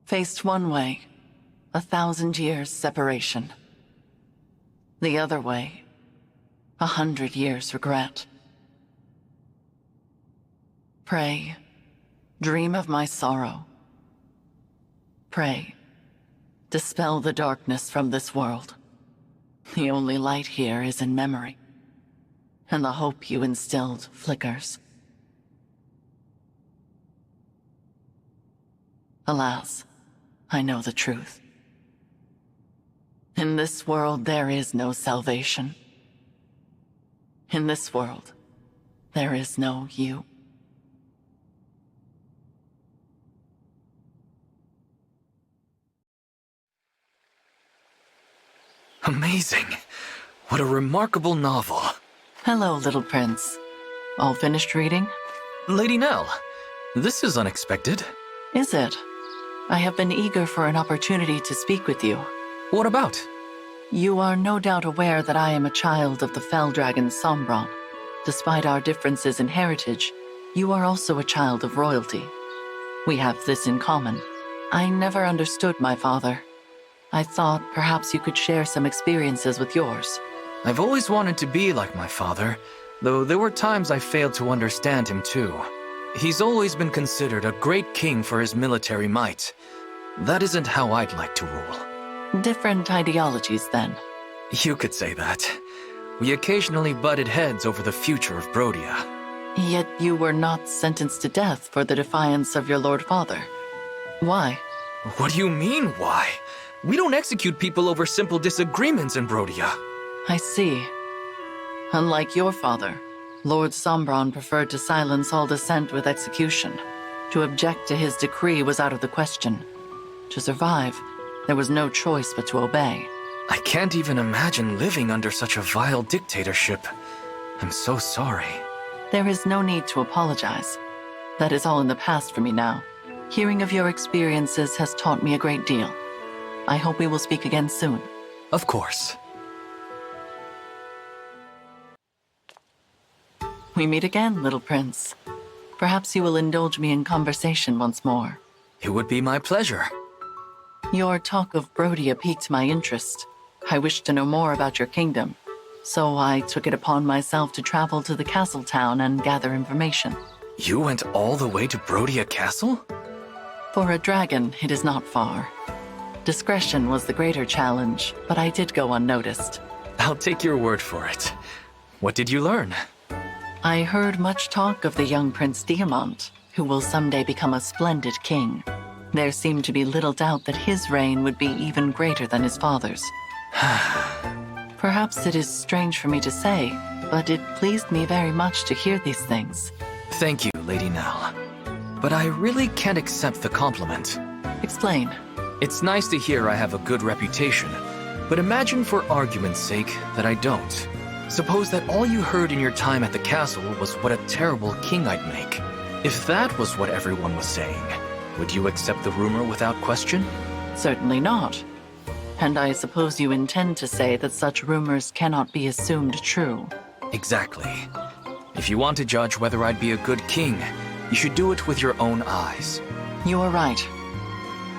Faced one way, 1,000 years separation. The other way, 100 years regret. Pray, dream of my sorrow. Pray, dispel the darkness from this world. The only light here is in memory, and the hope you instilled flickers. Alas, I know the truth. In this world, there is no salvation. In this world, there is no you. Amazing. What a remarkable novel. Hello, little prince. All finished reading? Lady Nell, this is unexpected. Is it? I have been eager for an opportunity to speak with you. What about? You are no doubt aware that I am a child of the fell dragon Sombron. Despite our differences in heritage, you are also a child of royalty. We have this in common. I never understood my father. I thought perhaps you could share some experiences with yours. I've always wanted to be like my father, though there were times I failed to understand him too. He's always been considered a great king for his military might. That isn't how I'd like to rule. Different ideologies, then. You could say that. We occasionally butted heads over the future of Brodia. Yet you were not sentenced to death for the defiance of your Lord Father. Why? What do you mean, why? We don't execute people over simple disagreements in Brodia. I see. Unlike your father, Lord Sombron preferred to silence all dissent with execution. To object to his decree was out of the question. To survive, there was no choice but to obey. I can't even imagine living under such a vile dictatorship. I'm so sorry. There is no need to apologize. That is all in the past for me now. Hearing of your experiences has taught me a great deal. I hope we will speak again soon. Of course. We meet again, little prince. Perhaps you will indulge me in conversation once more. It would be my pleasure. Your talk of Brodia piqued my interest. I wished to know more about your kingdom, so I took it upon myself to travel to the castle town and gather information. You went all the way to Brodia Castle? For a dragon, it is not far. Discretion was the greater challenge, but I did go unnoticed. I'll take your word for it. What did you learn? I heard much talk of the young Prince Diamant, who will someday become a splendid king. There seemed to be little doubt that his reign would be even greater than his father's. Perhaps it is strange for me to say, but it pleased me very much to hear these things. Thank you, Lady Nell. But I really can't accept the compliment. Explain. It's nice to hear I have a good reputation, but imagine for argument's sake that I don't. Suppose that all you heard in your time at the castle was what a terrible king I'd make. If that was what everyone was saying, would you accept the rumor without question? Certainly not. And I suppose you intend to say that such rumors cannot be assumed true. Exactly. If you want to judge whether I'd be a good king, you should do it with your own eyes. You are right.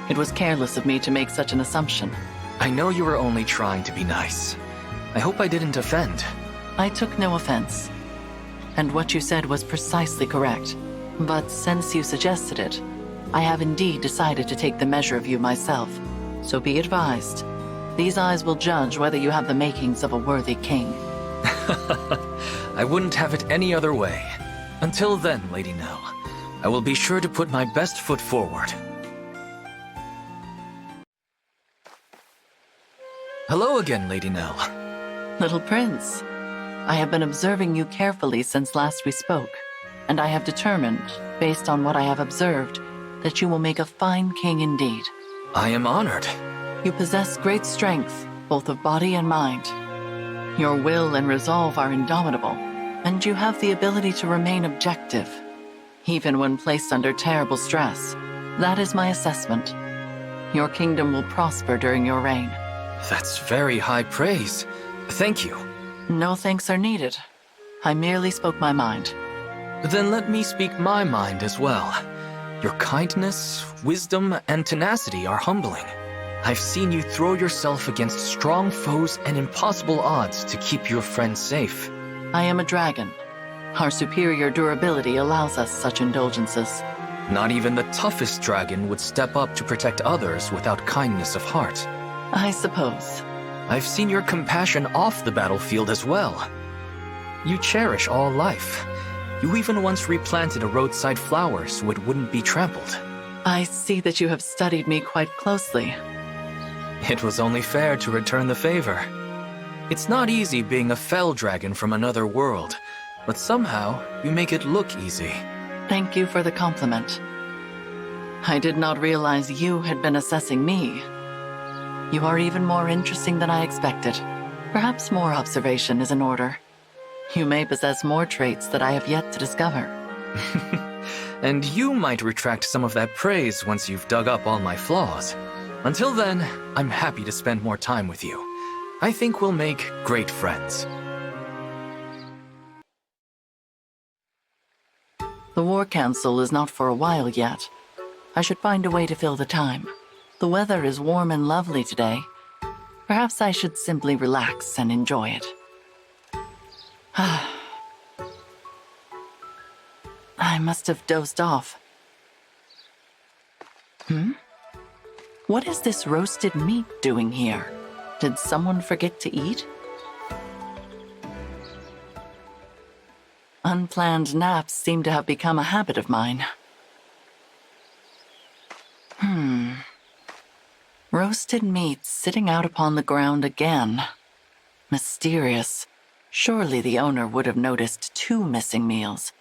It was careless of me to make such an assumption. I know you were only trying to be nice. I hope I didn't offend. I took no offense. And what you said was precisely correct. But since you suggested it, I have indeed decided to take the measure of you myself. So be advised. These eyes will judge whether you have the makings of a worthy king. I wouldn't have it any other way. Until then, Lady Nell, I will be sure to put my best foot forward. Hello again, Lady Nell. Little prince, I have been observing you carefully since last we spoke, and I have determined, based on what I have observed, that you will make a fine king indeed. I am honored. You possess great strength, both of body and mind. Your will and resolve are indomitable, and you have the ability to remain objective, even when placed under terrible stress. That is my assessment. Your kingdom will prosper during your reign. That's very high praise. Thank you. No thanks are needed. I merely spoke my mind. Then let me speak my mind as well. Your kindness, wisdom, and tenacity are humbling. I've seen you throw yourself against strong foes and impossible odds to keep your friends safe. I am a dragon. Our superior durability allows us such indulgences. Not even the toughest dragon would step up to protect others without kindness of heart. I suppose. I've seen your compassion off the battlefield as well. You cherish all life. You even once replanted a roadside flower so it wouldn't be trampled. I see that you have studied me quite closely. It was only fair to return the favor. It's not easy being a fell dragon from another world, but somehow you make it look easy. Thank you for the compliment. I did not realize you had been assessing me. You are even more interesting than I expected. Perhaps more observation is in order. You may possess more traits that I have yet to discover. And you might retract some of that praise once you've dug up all my flaws. Until then, I'm happy to spend more time with you. I think we'll make great friends. The War Council is not for a while yet. I should find a way to fill the time. The weather is warm and lovely today. Perhaps I should simply relax and enjoy it. I must have dozed off. What is this roasted meat doing here? Did someone forget to eat? Unplanned naps seem to have become a habit of mine. Roasted meat sitting out upon the ground again. Mysterious. Surely the owner would have noticed 2 missing meals.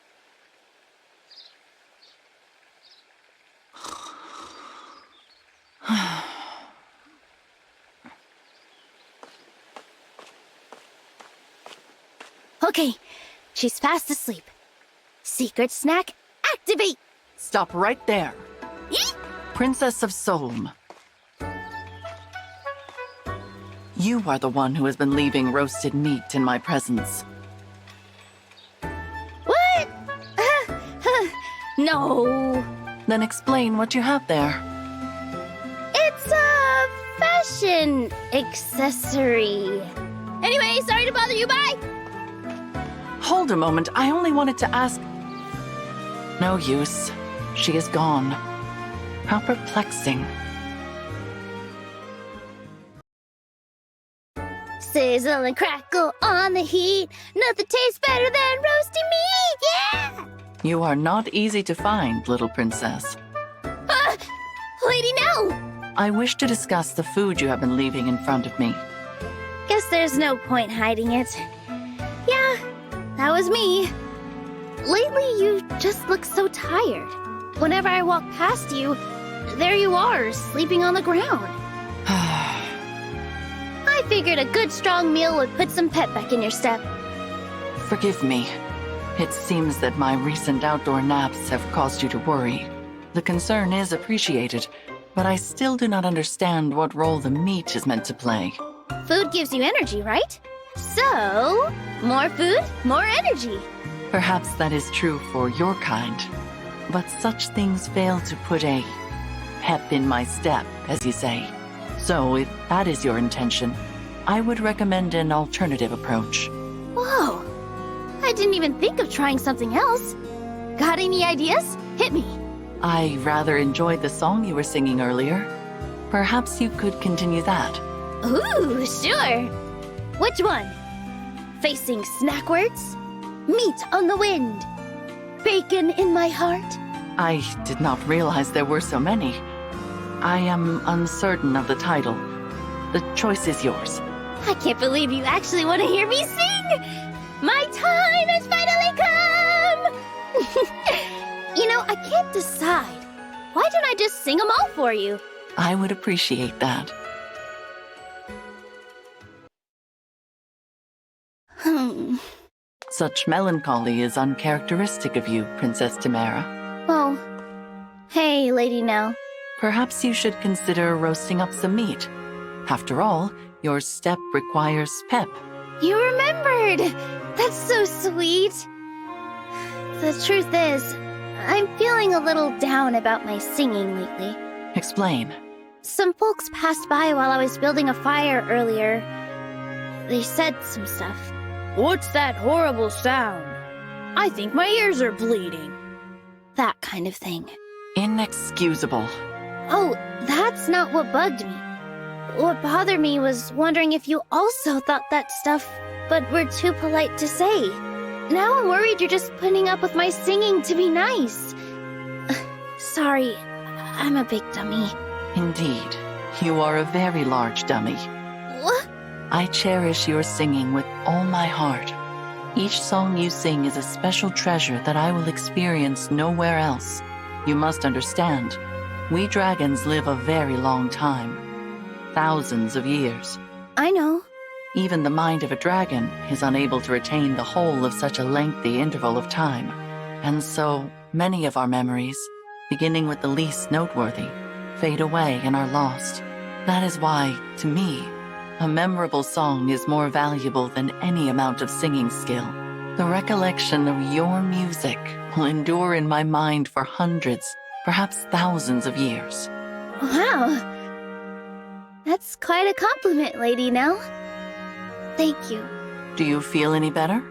Okay, she's fast asleep. Secret snack, activate! Stop right there. Yeet! Princess of Solm. You are the one who has been leaving roasted meat in my presence. What? No. Then explain what you have there. It's a fashion accessory. Anyway, sorry to bother you, bye! Hold a moment, I only wanted to ask... No use. She is gone. How perplexing. Sizzle and crackle on the heat. Nothing tastes better than roasted meat, yeah! You are not easy to find, little princess. Lady, no! I wish to discuss the food you have been leaving in front of me. Guess there's no point hiding it. Yeah, that was me. Lately, you just look so tired. Whenever I walk past you, there you are, sleeping on the ground. I figured a good strong meal would put some pep back in your step. Forgive me. It seems that my recent outdoor naps have caused you to worry. The concern is appreciated, but I still do not understand what role the meat is meant to play. Food gives you energy, right? So, more food, more energy. Perhaps that is true for your kind, but such things fail to put a pep in my step, as you say. So, if that is your intention, I would recommend an alternative approach. Whoa! I didn't even think of trying something else. Got any ideas? Hit me. I rather enjoyed the song you were singing earlier. Perhaps you could continue that. Ooh, sure. Which one? Facing snackwards? Meat on the wind? Bacon in my heart? I did not realize there were so many. I am uncertain of the title. The choice is yours. I can't believe you actually want to hear me sing! My time has finally come! You know, I can't decide. Why don't I just sing them all for you? I would appreciate that. Such melancholy is uncharacteristic of you, Princess Timerra. Oh. Hey, Lady Nell. Perhaps you should consider roasting up some meat. After all, your step requires pep. You remembered! That's so sweet. The truth is, I'm feeling a little down about my singing lately. Explain. Some folks passed by while I was building a fire earlier. They said some stuff. What's that horrible sound? I think my ears are bleeding. That kind of thing. Inexcusable. Oh, that's not what bugged me. What bothered me was wondering if you also thought that stuff, but were too polite to say. Now I'm worried you're just putting up with my singing to be nice. Sorry, I'm a big dummy. Indeed, you are a very large dummy. What? I cherish your singing with all my heart. Each song you sing is a special treasure that I will experience nowhere else. You must understand, we dragons live a very long time. Thousands of years. I know. Even the mind of a dragon is unable to retain the whole of such a lengthy interval of time. And so, many of our memories, beginning with the least noteworthy, fade away and are lost. That is why, to me, a memorable song is more valuable than any amount of singing skill. The recollection of your music will endure in my mind for hundreds, perhaps thousands of years. Wow. That's quite a compliment, Lady Nell. Thank you. Do you feel any better?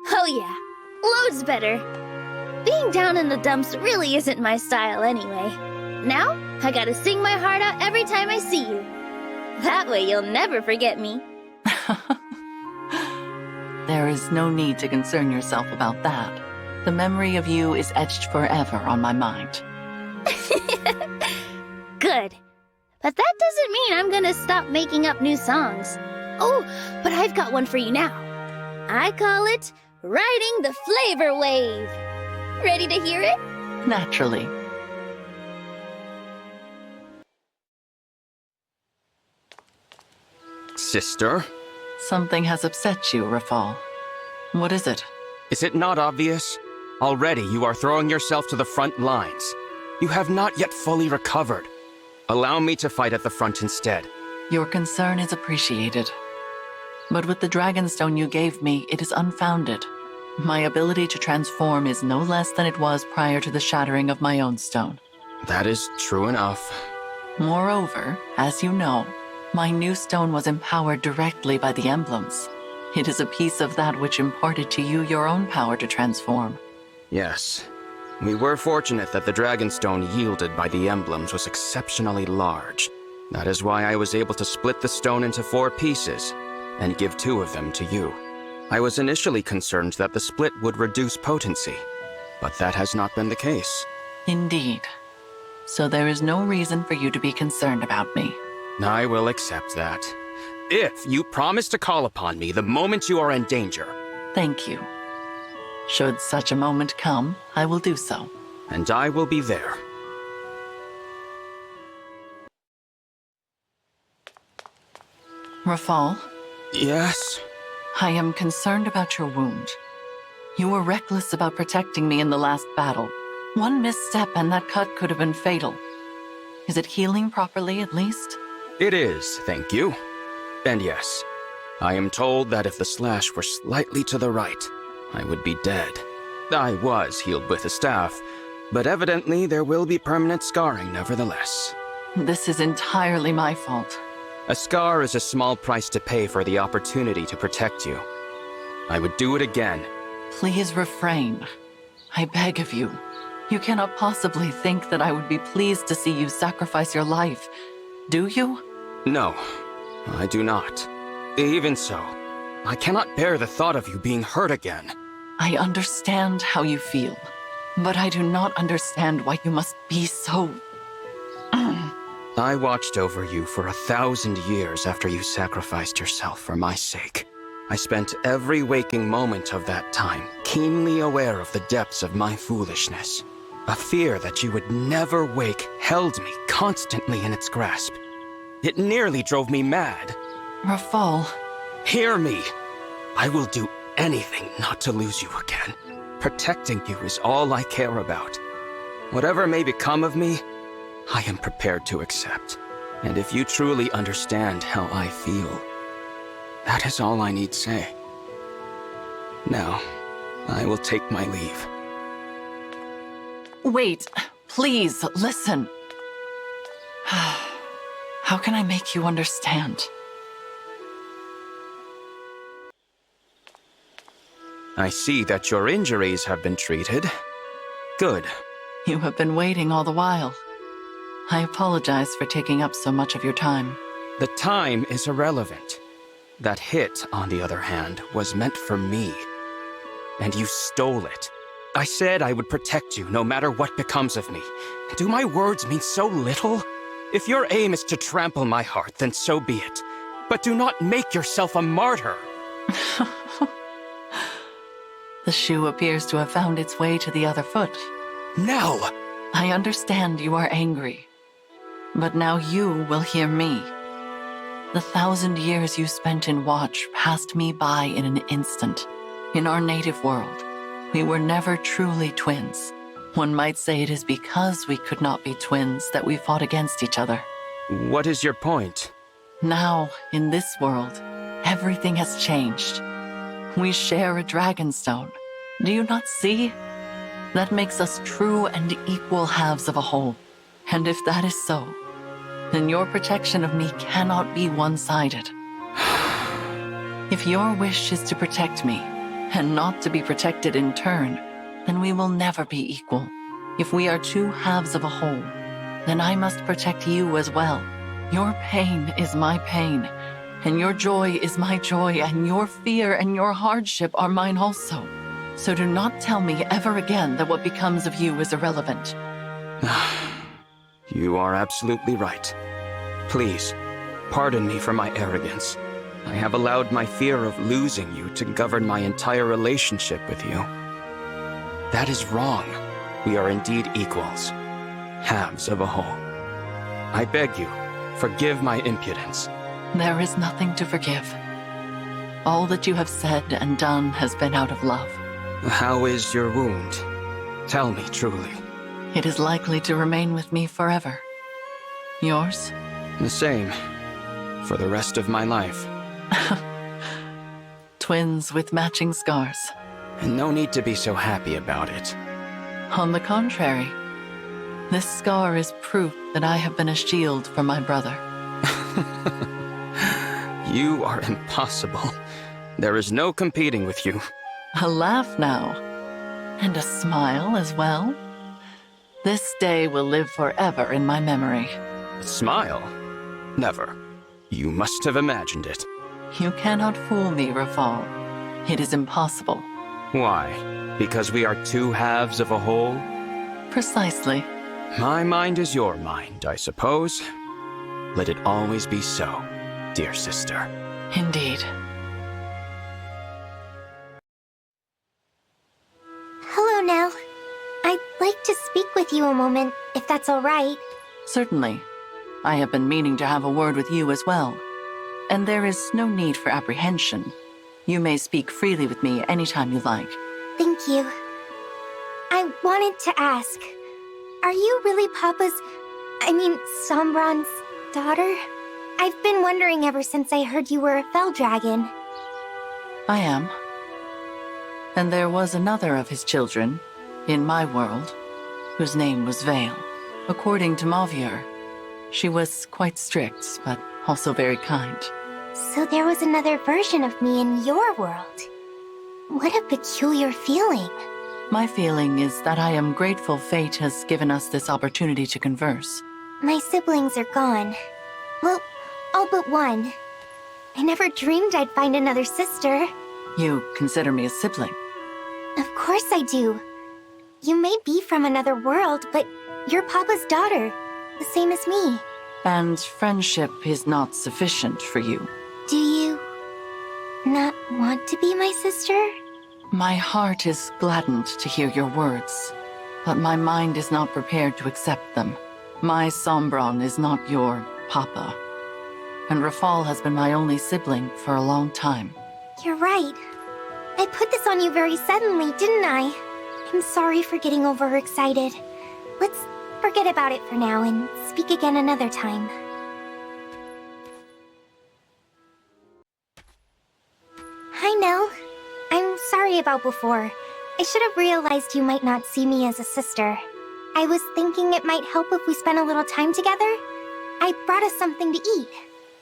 Oh yeah, loads better. Being down in the dumps really isn't my style anyway. Now, I gotta sing my heart out every time I see you. That way you'll never forget me. There is no need to concern yourself about that. The memory of you is etched forever on my mind. Good. But that doesn't mean I'm gonna stop making up new songs. Oh, but I've got one for you now. I call it Riding the Flavor Wave. Ready to hear it? Naturally. Sister? Something has upset you, Rafal. What is it? Is it not obvious? Already you are throwing yourself to the front lines. You have not yet fully recovered. Allow me to fight at the front instead. Your concern is appreciated. But with the Dragonstone you gave me, it is unfounded. My ability to transform is no less than it was prior to the shattering of my own stone. That is true enough. Moreover, as you know, my new stone was empowered directly by the emblems. It is a piece of that which imparted to you your own power to transform. Yes. We were fortunate that the Dragonstone yielded by the emblems was exceptionally large. That is why I was able to split the stone into 4 pieces and give 2 of them to you. I was initially concerned that the split would reduce potency, but that has not been the case. Indeed. So there is no reason for you to be concerned about me. I will accept that. If you promise to call upon me the moment you are in danger. Thank you. Should such a moment come, I will do so. And I will be there. Rafal, Yes? I am concerned about your wound. You were reckless about protecting me in the last battle. One misstep and that cut could have been fatal. Is it healing properly at least? It is, thank you. And yes, I am told that if the slash were slightly to the right, I would be dead. I was healed with a staff, but evidently there will be permanent scarring nevertheless. This is entirely my fault. A scar is a small price to pay for the opportunity to protect you. I would do it again. Please refrain. I beg of you. You cannot possibly think that I would be pleased to see you sacrifice your life, do you? No, I do not. Even so, I cannot bear the thought of you being hurt again. I understand how you feel, but I do not understand why you must be so... I watched over you for 1,000 years after you sacrificed yourself for my sake. I spent every waking moment of that time keenly aware of the depths of my foolishness. A fear that you would never wake held me constantly in its grasp. It nearly drove me mad. Rafal... Hear me! I will do anything not to lose you again. Protecting you is all I care about. Whatever may become of me, I am prepared to accept. And if you truly understand how I feel, that is all I need say. Now, I will take my leave. Wait, please, listen. How can I make you understand? I see that your injuries have been treated. Good. You have been waiting all the while. I apologize for taking up so much of your time. The time is irrelevant. That hit, on the other hand, was meant for me. And you stole it. I said I would protect you no matter what becomes of me. Do my words mean so little? If your aim is to trample my heart, then so be it. But do not make yourself a martyr. The shoe appears to have found its way to the other foot. No! I understand you are angry. But now you will hear me. The 1,000 years you spent in Watch passed me by in an instant. In our native world, we were never truly twins. One might say it is because we could not be twins that we fought against each other. What is your point? Now, in this world, everything has changed. We share a dragonstone. Do you not see? That makes us true and equal halves of a whole. And if that is so, then your protection of me cannot be one-sided. If your wish is to protect me, and not to be protected in turn, then we will never be equal. If we are two halves of a whole, then I must protect you as well. Your pain is my pain, and your joy is my joy, and your fear and your hardship are mine also. So do not tell me ever again that what becomes of you is irrelevant. You are absolutely right. Please, pardon me for my arrogance. I have allowed my fear of losing you to govern my entire relationship with you. That is wrong. We are indeed equals, halves of a whole. I beg you, forgive my impudence. There is nothing to forgive. All that you have said and done has been out of love. How is your wound? Tell me truly. It is likely to remain with me forever. Yours? The same. For the rest of my life. Twins with matching scars. No need to be so happy about it. On the contrary, this scar is proof that I have been a shield for my brother. You are impossible. There is no competing with you. A laugh now. And a smile as well. This day will live forever in my memory. Smile? Never. You must have imagined it. You cannot fool me, Rafal. It is impossible. Why? Because we are two halves of a whole? Precisely. My mind is your mind, I suppose. Let it always be so, dear sister. Indeed. Hello, Nell. I'd like to speak with you a moment, if that's all right. Certainly. I have been meaning to have a word with you as well. And there is no need for apprehension. You may speak freely with me anytime you like. Thank you. I wanted to ask, are you really Sombron's daughter? I've been wondering ever since I heard you were a fell dragon. I am. And there was another of his children, in my world, whose name was Veyle. According to Mavier, she was quite strict, but also very kind. So there was another version of me in your world. What a peculiar feeling. My feeling is that I am grateful fate has given us this opportunity to converse. My siblings are gone. Well, all but one. I never dreamed I'd find another sister. You consider me a sibling? Of course I do. You may be from another world, but you're Papa's daughter, the same as me. And friendship is not sufficient for you. Do you not want to be my sister? My heart is gladdened to hear your words, but my mind is not prepared to accept them. My Sombron is not your Papa, and Rafal has been my only sibling for a long time. You're right. I put this on you very suddenly, didn't I? I'm sorry for getting overexcited. Let's forget about it for now and speak again another time. Hi, Nell. I'm sorry about before. I should have realized you might not see me as a sister. I was thinking it might help if we spent a little time together. I brought us something to eat.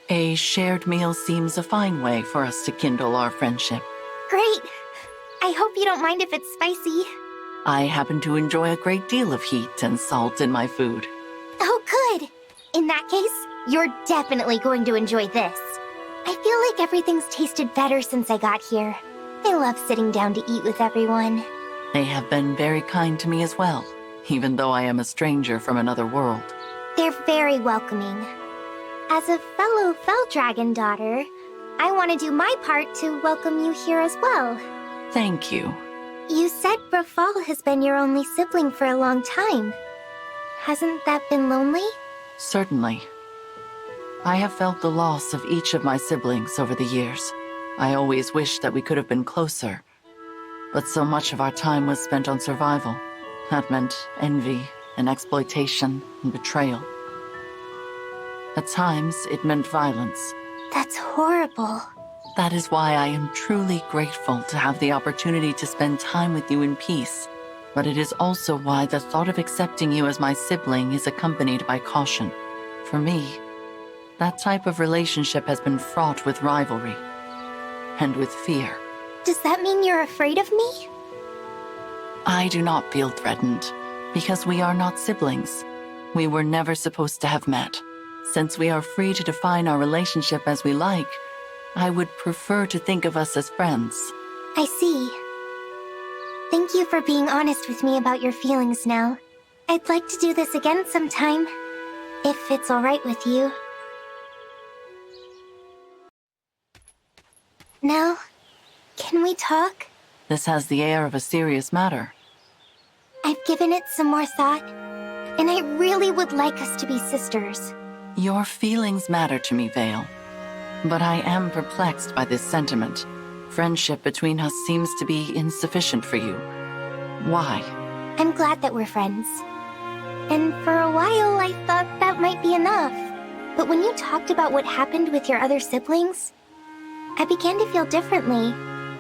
A shared meal seems a fine way for us to kindle our friendship. Great. I hope you don't mind if it's spicy. I happen to enjoy a great deal of heat and salt in my food. Oh, good. In that case, you're definitely going to enjoy this. I feel like everything's tasted better since I got here. I love sitting down to eat with everyone. They have been very kind to me as well, even though I am a stranger from another world. They're very welcoming. As a fellow Fell Dragon daughter, I want to do my part to welcome you here as well. Thank you. You said Rafal has been your only sibling for a long time. Hasn't that been lonely? Certainly. I have felt the loss of each of my siblings over the years. I always wished that we could have been closer. But so much of our time was spent on survival. That meant envy and exploitation and betrayal. At times, it meant violence. That's horrible. That is why I am truly grateful to have the opportunity to spend time with you in peace. But it is also why the thought of accepting you as my sibling is accompanied by caution. For me, that type of relationship has been fraught with rivalry and with fear. Does that mean you're afraid of me? I do not feel threatened, because we are not siblings. We were never supposed to have met. Since we are free to define our relationship as we like, I would prefer to think of us as friends. I see. Thank you for being honest with me about your feelings now. I'd like to do this again sometime, if it's alright with you. Now, can we talk? This has the air of a serious matter. I've given it some more thought, and I really would like us to be sisters. Your feelings matter to me, Veyle. But I am perplexed by this sentiment. Friendship between us seems to be insufficient for you. Why? I'm glad that we're friends. And for a while, I thought that might be enough. But when you talked about what happened with your other siblings, I began to feel differently.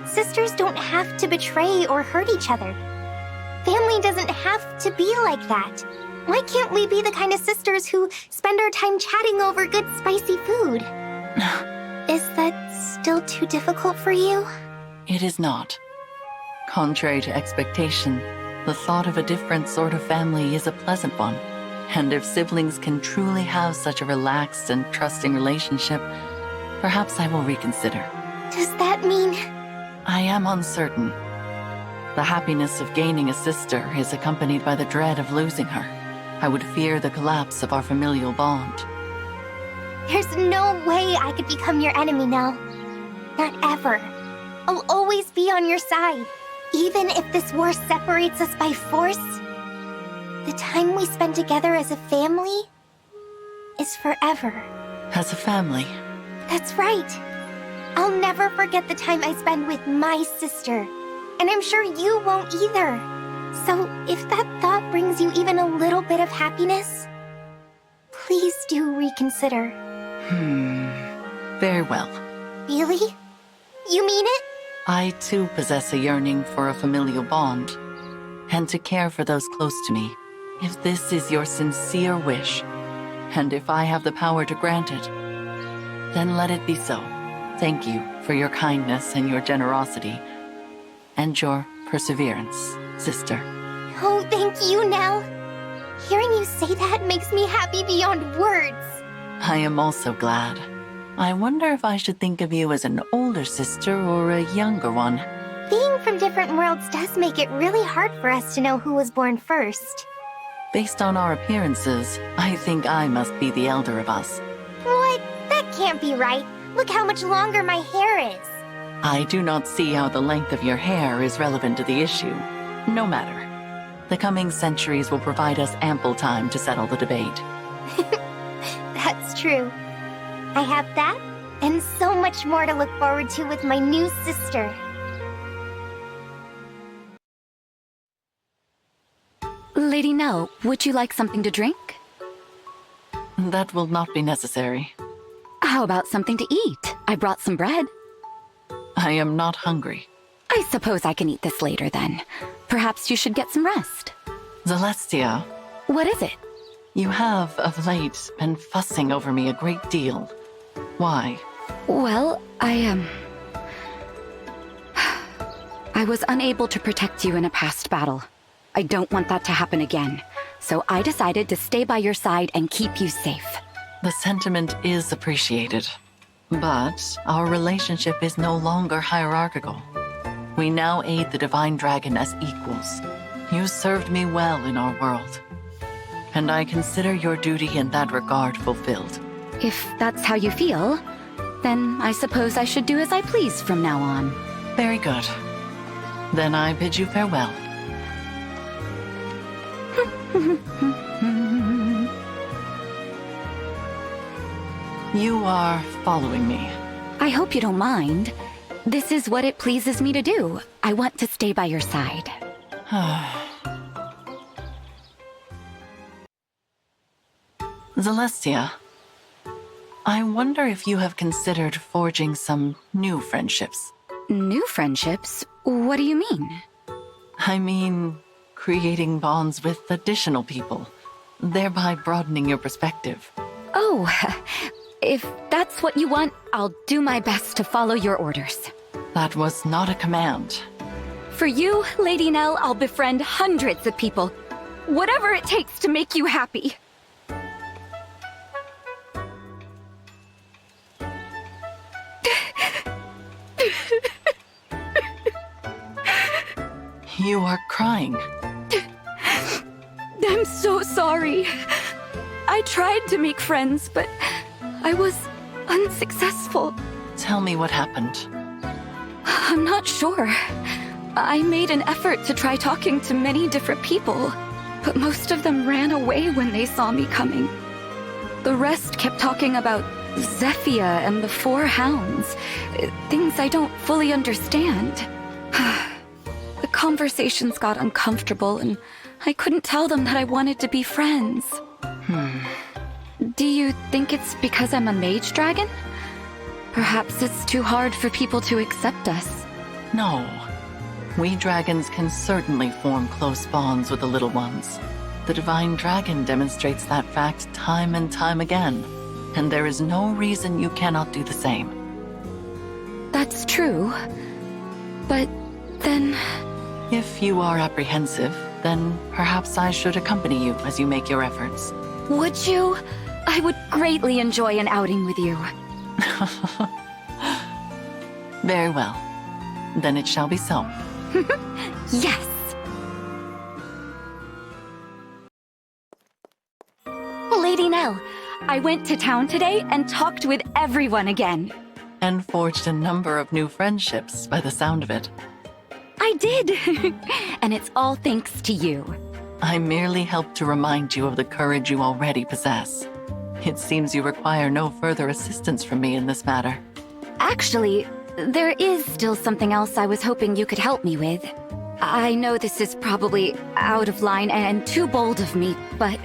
Sisters don't have to betray or hurt each other. Family doesn't have to be like that. Why can't we be the kind of sisters who spend our time chatting over good spicy food? Is that still too difficult for you? It is not. Contrary to expectation, the thought of a different sort of family is a pleasant one. And if siblings can truly have such a relaxed and trusting relationship, perhaps I will reconsider. Does that mean... I am uncertain. The happiness of gaining a sister is accompanied by the dread of losing her. I would fear the collapse of our familial bond. There's no way I could become your enemy now. Not ever. I'll always be on your side. Even if this war separates us by force, the time we spend together as a family is forever. As a family? That's right. I'll never forget the time I spend with my sister. And I'm sure you won't either. So if that thought brings you even a little bit of happiness, please do reconsider. Very well. Really? You mean it? I too possess a yearning for a familial bond, and to care for those close to me. If this is your sincere wish, and if I have the power to grant it, then let it be so. Thank you for your kindness and your generosity, and your perseverance, sister. Oh, thank you, Nell. Hearing you say that makes me happy beyond words. I am also glad. I wonder if I should think of you as an older sister or a younger one. Being from different worlds does make it really hard for us to know who was born first. Based on our appearances, I think I must be the elder of us. What? That can't be right. Look how much longer my hair is. I do not see how the length of your hair is relevant to the issue. No matter. The coming centuries will provide us ample time to settle the debate. That's true. I have that, and so much more to look forward to with my new sister. Lady Nell, would you like something to drink? That will not be necessary. How about something to eat? I brought some bread. I am not hungry. I suppose I can eat this later then. Perhaps you should get some rest. Zelestia, What is it? You have, of late, been fussing over me a great deal. Why? Well, I was unable to protect you in a past battle. I don't want that to happen again. So I decided to stay by your side and keep you safe. The sentiment is appreciated. But our relationship is no longer hierarchical. We now aid the Divine Dragon as equals. You served me well in our world. And I consider your duty in that regard fulfilled. If that's how you feel, then I suppose I should do as I please from now on. Very good. Then I bid you farewell. You are following me. I hope you don't mind. This is what it pleases me to do. I want to stay by your side. Zelestia, I wonder if you have considered forging some new friendships. New friendships? What do you mean? I mean, creating bonds with additional people, thereby broadening your perspective. Oh, if that's what you want, I'll do my best to follow your orders. That was not a command. For you, Lady Nell, I'll befriend hundreds of people. Whatever it takes to make you happy. You are crying. I'm so sorry. I tried to make friends, but I was unsuccessful. Tell me what happened. I'm not sure. I made an effort to try talking to many different people, but most of them ran away when they saw me coming. The rest kept talking about Zephia and the Four Hounds, things I don't fully understand. The conversations got uncomfortable, and I couldn't tell them that I wanted to be friends. Do you think it's because I'm a mage dragon? Perhaps it's too hard for people to accept us. No. We dragons can certainly form close bonds with the little ones. The Divine Dragon demonstrates that fact time and time again, and there is no reason you cannot do the same. That's true. But then... If you are apprehensive, then perhaps I should accompany you as you make your efforts. Would you? I would greatly enjoy an outing with you. Very well. Then it shall be so. Yes! Lady Nell, I went to town today and talked with everyone again. And forged a number of new friendships, by the sound of it. I did! And it's all thanks to you. I merely helped to remind you of the courage you already possess. It seems you require no further assistance from me in this matter. Actually, there is still something else I was hoping you could help me with. I know this is probably out of line and too bold of me, but...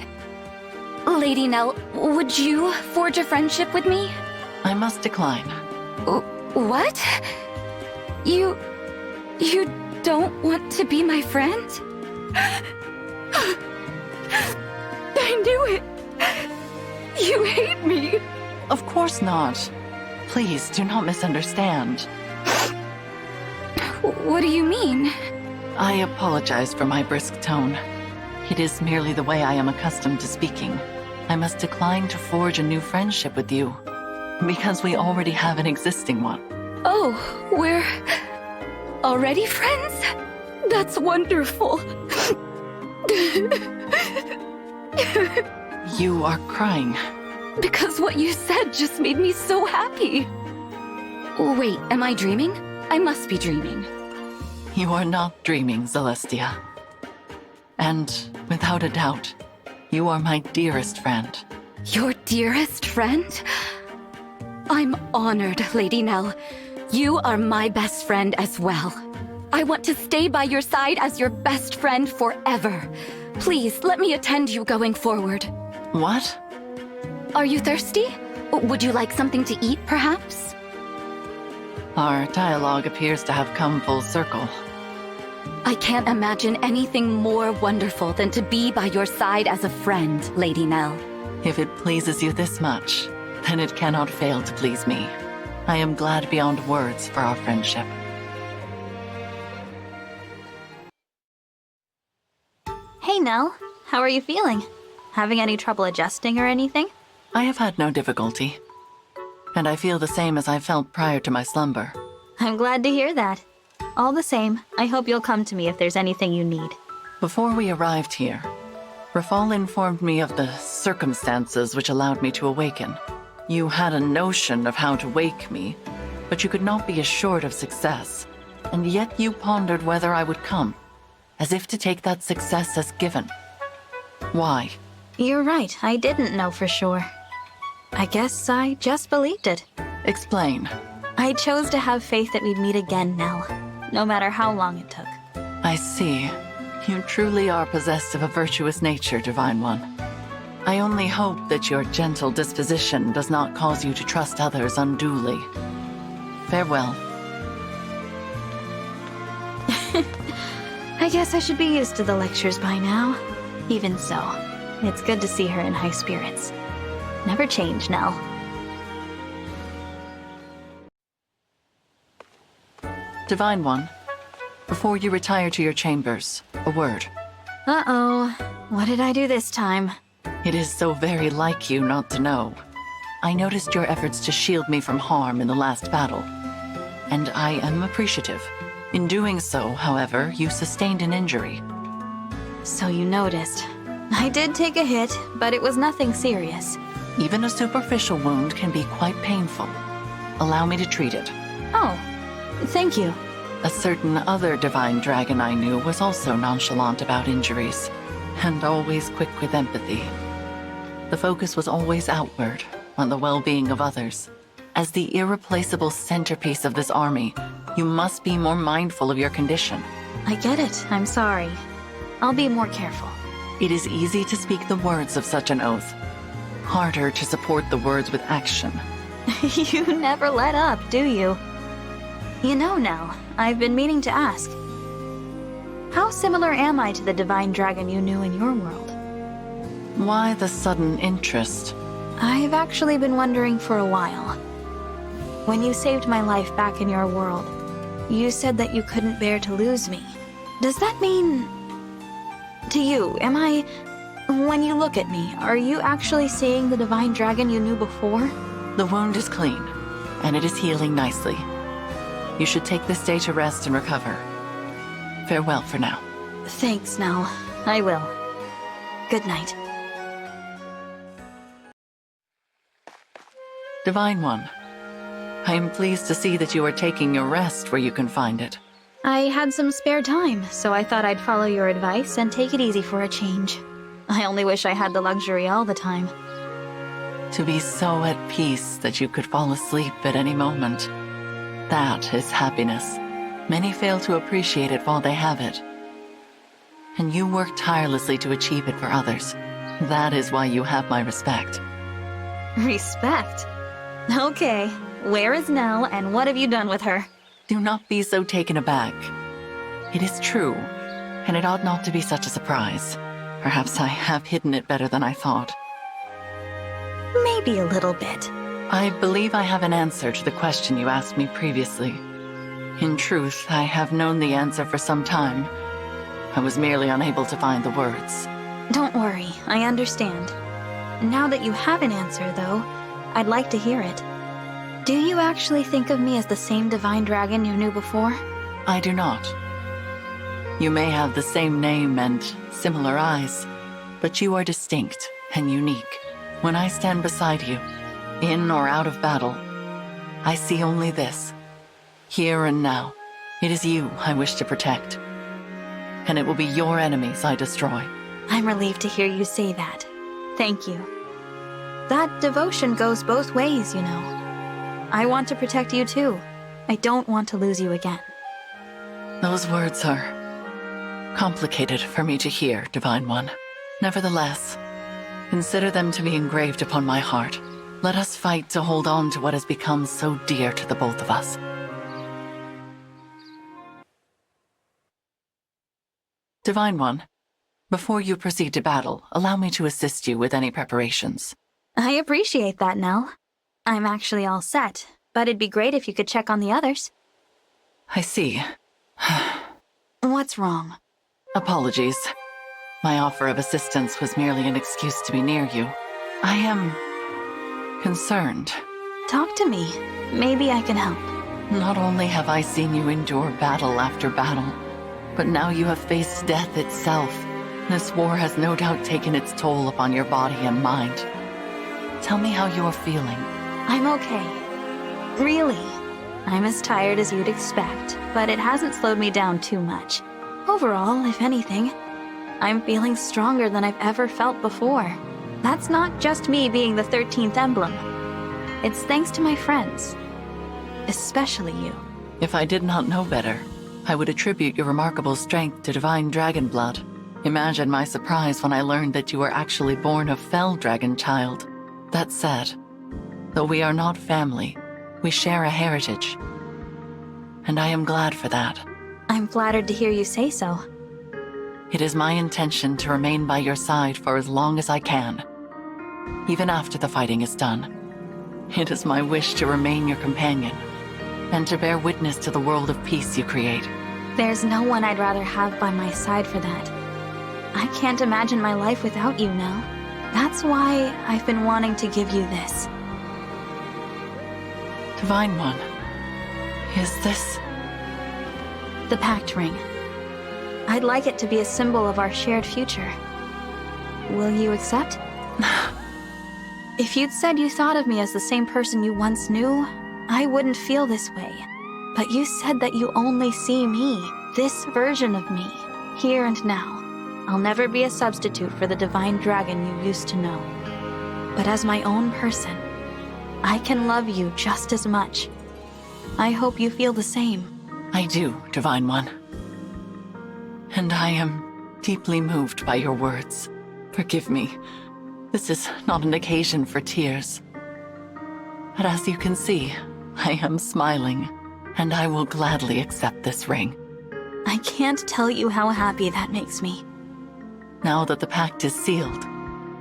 Lady Nell, would you forge a friendship with me? I must decline. What? You don't want to be my friend? I knew it! You hate me! Of course not. Please, do not misunderstand. What do you mean? I apologize for my brisk tone. It is merely the way I am accustomed to speaking. I must decline to forge a new friendship with you, because we already have an existing one. Oh, we're already friends? That's wonderful. You are crying. Because what you said just made me so happy. Wait, am I dreaming? I must be dreaming. You are not dreaming, Zelestia. And, without a doubt, you are my dearest friend. Your dearest friend? I'm honored, Lady Nell. You are my best friend as well. I want to stay by your side as your best friend forever. Please, let me attend you going forward. What? Are you thirsty? Would you like something to eat, perhaps? Our dialogue appears to have come full circle. I can't imagine anything more wonderful than to be by your side as a friend, Lady Nell. If it pleases you this much, then it cannot fail to please me. I am glad beyond words for our friendship. Hey, Nell. How are you feeling? Having any trouble adjusting or anything? I have had no difficulty. And I feel the same as I felt prior to my slumber. I'm glad to hear that. All the same, I hope you'll come to me if there's anything you need. Before we arrived here, Rafal informed me of the circumstances which allowed me to awaken. You had a notion of how to wake me, but you could not be assured of success. And yet you pondered whether I would come, as if to take that success as given. Why? You're right, I didn't know for sure. I guess I just believed it. Explain. I chose to have faith that we'd meet again, Nell, no matter how long it took. I see. You truly are possessed of a virtuous nature, Divine One. I only hope that your gentle disposition does not cause you to trust others unduly. Farewell. I guess I should be used to the lectures by now. Even so, it's good to see her in high spirits. Never change, Nell. Divine One, before you retire to your chambers, a word. Uh-oh. What did I do this time? It is so very like you not to know. I noticed your efforts to shield me from harm in the last battle, and I am appreciative. In doing so, however, you sustained an injury. So you noticed. I did take a hit, but it was nothing serious. Even a superficial wound can be quite painful. Allow me to treat it. Oh, thank you. A certain other divine dragon I knew was also nonchalant about injuries, and always quick with empathy. The focus was always outward, on the well-being of others. As the irreplaceable centerpiece of this army, you must be more mindful of your condition. I get it. I'm sorry. I'll be more careful. It is easy to speak the words of such an oath. Harder to support the words with action. You never let up, do you? You know, Nell, I've been meaning to ask. How similar am I to the divine dragon you knew in your world? Why the sudden interest? I've actually been wondering for a while. When you saved my life back in your world, you said that you couldn't bear to lose me. Does that mean... To you, am I... When you look at me, are you actually seeing the divine dragon you knew before? The wound is clean, and it is healing nicely. You should take this day to rest and recover. Farewell for now. Thanks, Nell. I will. Good night. Divine One, I am pleased to see that you are taking your rest where you can find it. I had some spare time, so I thought I'd follow your advice and take it easy for a change. I only wish I had the luxury all the time. To be so at peace that you could fall asleep at any moment. That is happiness. Many fail to appreciate it while they have it. And you work tirelessly to achieve it for others. That is why you have my respect. Respect? Okay, where is Nell and what have you done with her? Do not be so taken aback. It is true, and it ought not to be such a surprise. Perhaps I have hidden it better than I thought. Maybe a little bit. I believe I have an answer to the question you asked me previously. In truth, I have known the answer for some time. I was merely unable to find the words. Don't worry, I understand. Now that you have an answer, though, I'd like to hear it. Do you actually think of me as the same divine dragon you knew before? I do not. You may have the same name and similar eyes, but you are distinct and unique. When I stand beside you, in or out of battle, I see only this. Here and now, it is you I wish to protect. And it will be your enemies I destroy. I'm relieved to hear you say that. Thank you. That devotion goes both ways, you know. I want to protect you too. I don't want to lose you again. Those words are complicated for me to hear, Divine One. Nevertheless, consider them to be engraved upon my heart. Let us fight to hold on to what has become so dear to the both of us. Divine One, before you proceed to battle, allow me to assist you with any preparations. I appreciate that, Nell. I'm actually all set, but it'd be great if you could check on the others. I see. What's wrong? Apologies. My offer of assistance was merely an excuse to be near you. I am concerned. Talk to me. Maybe I can help. Not only have I seen you endure battle after battle, but now you have faced death itself. This war has no doubt taken its toll upon your body and mind. Tell me how you are feeling. I'm okay. Really. I'm as tired as you'd expect, but it hasn't slowed me down too much. Overall, if anything, I'm feeling stronger than I've ever felt before. That's not just me being the 13th emblem. It's thanks to my friends. Especially you. If I did not know better, I would attribute your remarkable strength to divine dragon blood. Imagine my surprise when I learned that you were actually born of fell dragon child. That said, though we are not family, we share a heritage. And I am glad for that. I'm flattered to hear you say so. It is my intention to remain by your side for as long as I can, even after the fighting is done. It is my wish to remain your companion, and to bear witness to the world of peace you create. There's no one I'd rather have by my side for that. I can't imagine my life without you now. That's why I've been wanting to give you this. Divine One, is this... The Pact Ring. I'd like it to be a symbol of our shared future. Will you accept? If you'd said you thought of me as the same person you once knew, I wouldn't feel this way. But you said that you only see me, this version of me, here and now. I'll never be a substitute for the divine dragon you used to know. But as my own person, I can love you just as much. I hope you feel the same. I do, Divine One. And I am deeply moved by your words. Forgive me. This is not an occasion for tears. But as you can see, I am smiling, and I will gladly accept this ring. I can't tell you how happy that makes me. Now that the pact is sealed,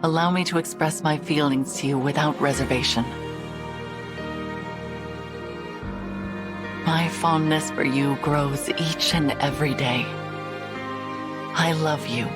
allow me to express my feelings to you without reservation. My fondness for you grows each and every day. I love you.